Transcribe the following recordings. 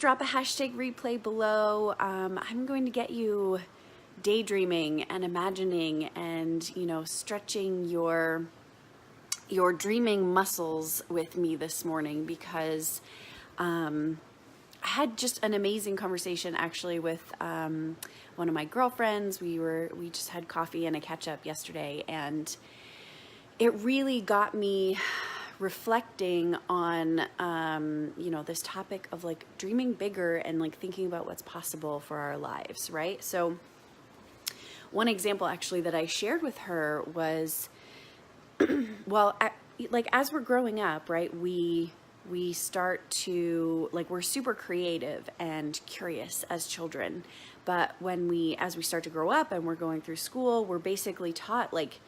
drop a hashtag replay below. I'm going to get you daydreaming and imagining and, stretching your dreaming muscles with me this morning, because I had just an amazing conversation actually with one of my girlfriends. We just had coffee and a catch up yesterday, and it really got me reflecting on this topic of like dreaming bigger and like thinking about what's possible for our lives, right? So one example actually that I shared with her was well, as we're growing up, right, we start to, like, we're super creative and curious as children, but as we start to grow up and we're going through school, we're basically taught like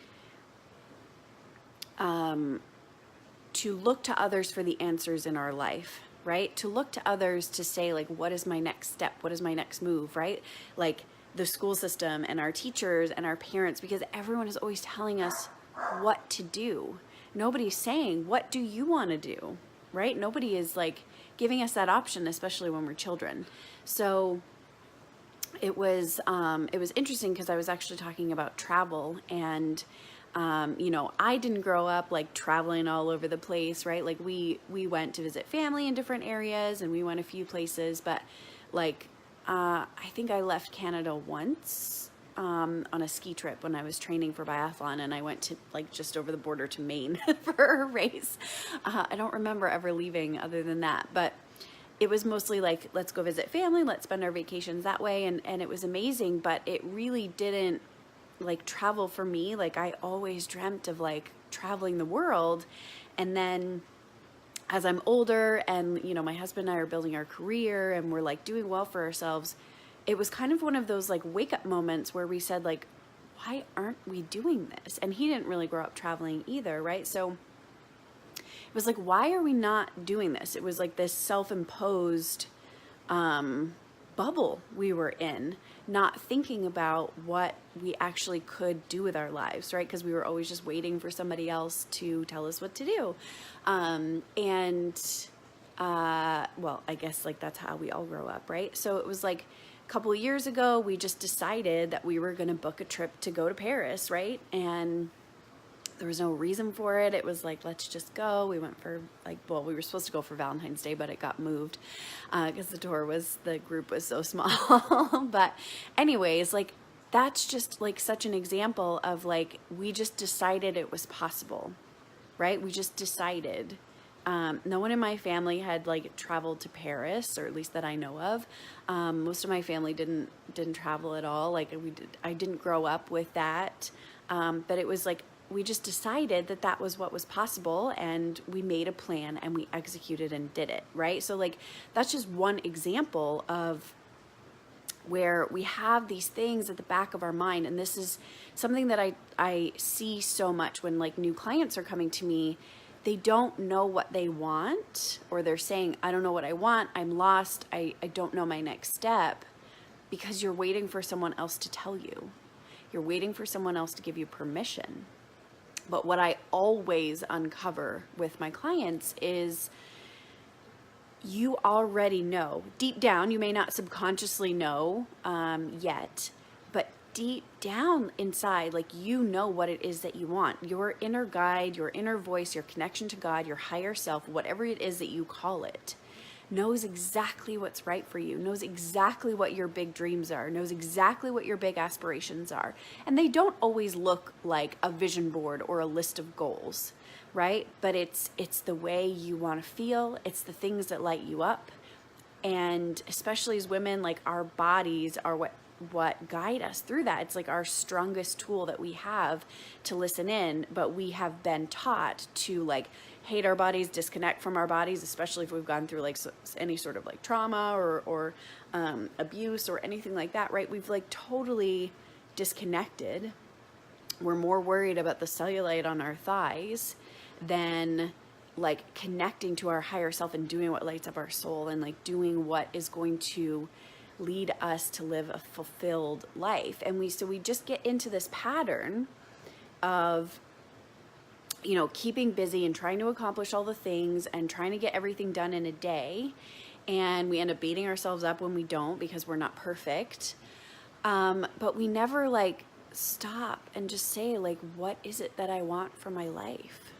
to look to others for the answers in our life, right? To look to others to say, like, what is my next step? What is my next move, right? Like the school system and our teachers and our parents, because everyone is always telling us what to do. Nobody's saying, what do you want to do, right? Nobody is like giving us that option, especially when we're children. So it was interesting because I was actually talking about travel, and I didn't grow up like traveling all over the place, right? Like we went to visit family in different areas, and we went a few places, but like I think I left Canada once on a ski trip when I was training for biathlon, and I went to like just over the border to Maine for a race. I don't remember ever leaving other than that, but it was mostly like, let's go visit family, let's spend our vacations that way, and it was amazing, but it really didn't like travel for me. Like I always dreamt of like traveling the world, and then as I'm older and my husband and I are building our career and we're like doing well for ourselves, it was kind of one of those like wake up moments where we said like, why aren't we doing this? And he didn't really grow up traveling either, right? So it was like, why are we not doing this? It was like this self-imposed bubble we were in, not thinking about what we actually could do with our lives, right? Because we were always just waiting for somebody else to tell us what to do. Well, I guess like that's how we all grow up, right? So it was like a couple of years ago, we just decided that we were going to book a trip to go to Paris, right? And there was no reason for it. It was like, let's just go. We went for we were supposed to go for Valentine's Day, but it got moved because the group was so small. But anyways, like that's just like such an example of like, we just decided it was possible, right? We just decided. No one in my family had like traveled to Paris, or at least that I know of. Most of my family didn't travel at all. Like I didn't grow up with that. But it was like, we just decided that that was what was possible, and we made a plan and we executed and did it, right? So like, that's just one example of where we have these things at the back of our mind. And this is something that I see so much when like new clients are coming to me. They don't know what they want, or they're saying, I don't know what I want. I'm lost. I don't know my next step, because you're waiting for someone else to tell you. You're waiting for someone else to give you permission. But what I always uncover with my clients is, you already know. Deep down, you may not subconsciously know yet, but deep down inside, like you know what it is that you want. Your inner guide, your inner voice, your connection to God, your higher self, whatever it is that you call it, knows exactly what's right for you, knows exactly what your big dreams are, knows exactly what your big aspirations are. And they don't always look like a vision board or a list of goals, right? But it's the way you want to feel. It's the things that light you up. And especially as women, like our bodies are what guide us through that. It's like our strongest tool that we have to listen in, but we have been taught to like hate our bodies, disconnect from our bodies, especially if we've gone through like any sort of like trauma or abuse or anything like that, right? We've like totally disconnected. We're more worried about the cellulite on our thighs than like connecting to our higher self and doing what lights up our soul, and like doing what is going to lead us to live a fulfilled life. And we just get into this pattern of keeping busy and trying to accomplish all the things and trying to get everything done in a day. and we end up beating ourselves up when we don't because we're not perfect. But we never like stop and just say like, what is it that I want for my life?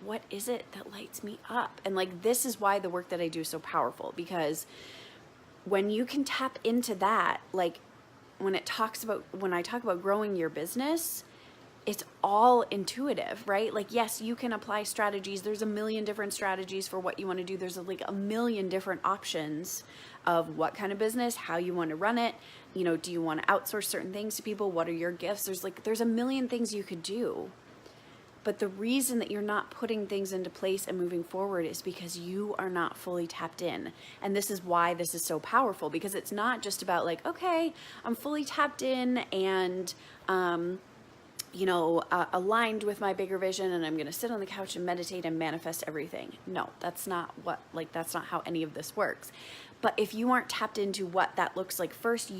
What is it that lights me up? And like, this is why the work that I do is so powerful, because when you can tap into that, like when I talk about growing your business, it's all intuitive, right? Like, yes, you can apply strategies. There's a million different strategies for what you want to do. There's like a million different options of what kind of business, how you want to run it. You know, do you want to outsource certain things to people? What are your gifts? There's a million things you could do. But the reason that you're not putting things into place and moving forward is because you are not fully tapped in. And this is why this is so powerful, because it's not just about like, okay, I'm fully tapped in and, aligned with my bigger vision, and I'm going to sit on the couch and meditate and manifest everything. No, that's not how any of this works. But if you aren't tapped into what that looks like first,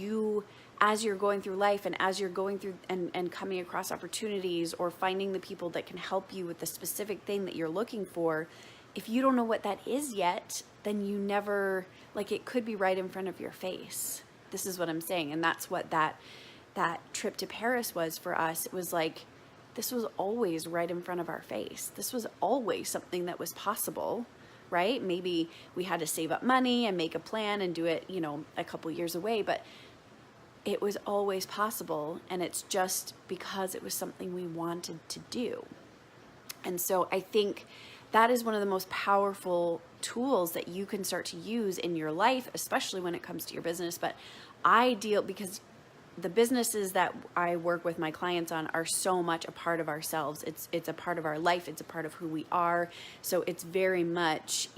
as you're going through life and as you're going through and coming across opportunities or finding the people that can help you with the specific thing that you're looking for, if you don't know what that is yet, then you never, like, it could be right in front of your face. This is what I'm saying. And that's what that trip to Paris was for us. It was like, this was always right in front of our face. This was always something that was possible, right? Maybe we had to save up money and make a plan and do it, a couple years away, but it was always possible. And it's just because it was something we wanted to do. And so I think that is one of the most powerful tools that you can start to use in your life, especially when it comes to your business. But because the businesses that I work with my clients on are so much a part of ourselves. It's a part of our life. It's a part of who we are. So it's very much,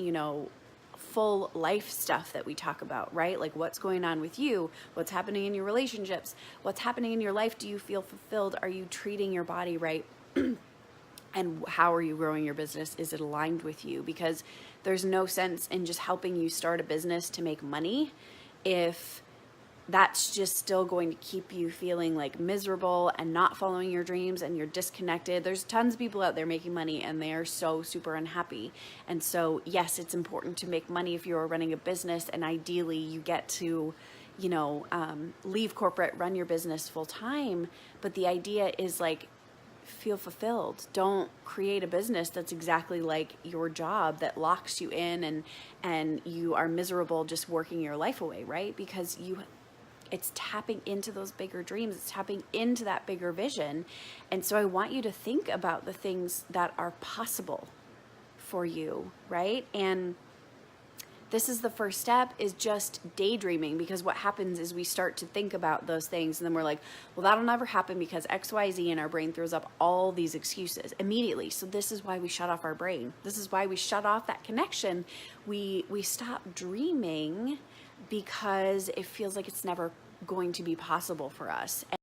full life stuff that we talk about, right? Like, what's going on with you? What's happening in your relationships? What's happening in your life? Do you feel fulfilled? Are you treating your body right? And how are you growing your business? Is it aligned with you? Because there's no sense in just helping you start a business to make money if that's just still going to keep you feeling like miserable and not following your dreams, and you're disconnected. There's tons of people out there making money and they are so super unhappy. And so, yes, it's important to make money if you're running a business, and ideally you get to, leave corporate, run your business full time. But the idea is like, feel fulfilled. Don't create a business that's exactly like your job that locks you in and you are miserable just working your life away, right? Because it's tapping into those bigger dreams. It's tapping into that bigger vision. And so I want you to think about the things that are possible for you, right? And this is the first step, is just daydreaming, because what happens is we start to think about those things and then we're like, well, that'll never happen because X, Y, Z, and our brain throws up all these excuses immediately. So this is why we shut off our brain. This is why we shut off that connection. We stop dreaming because it feels like it's never going to be possible for us.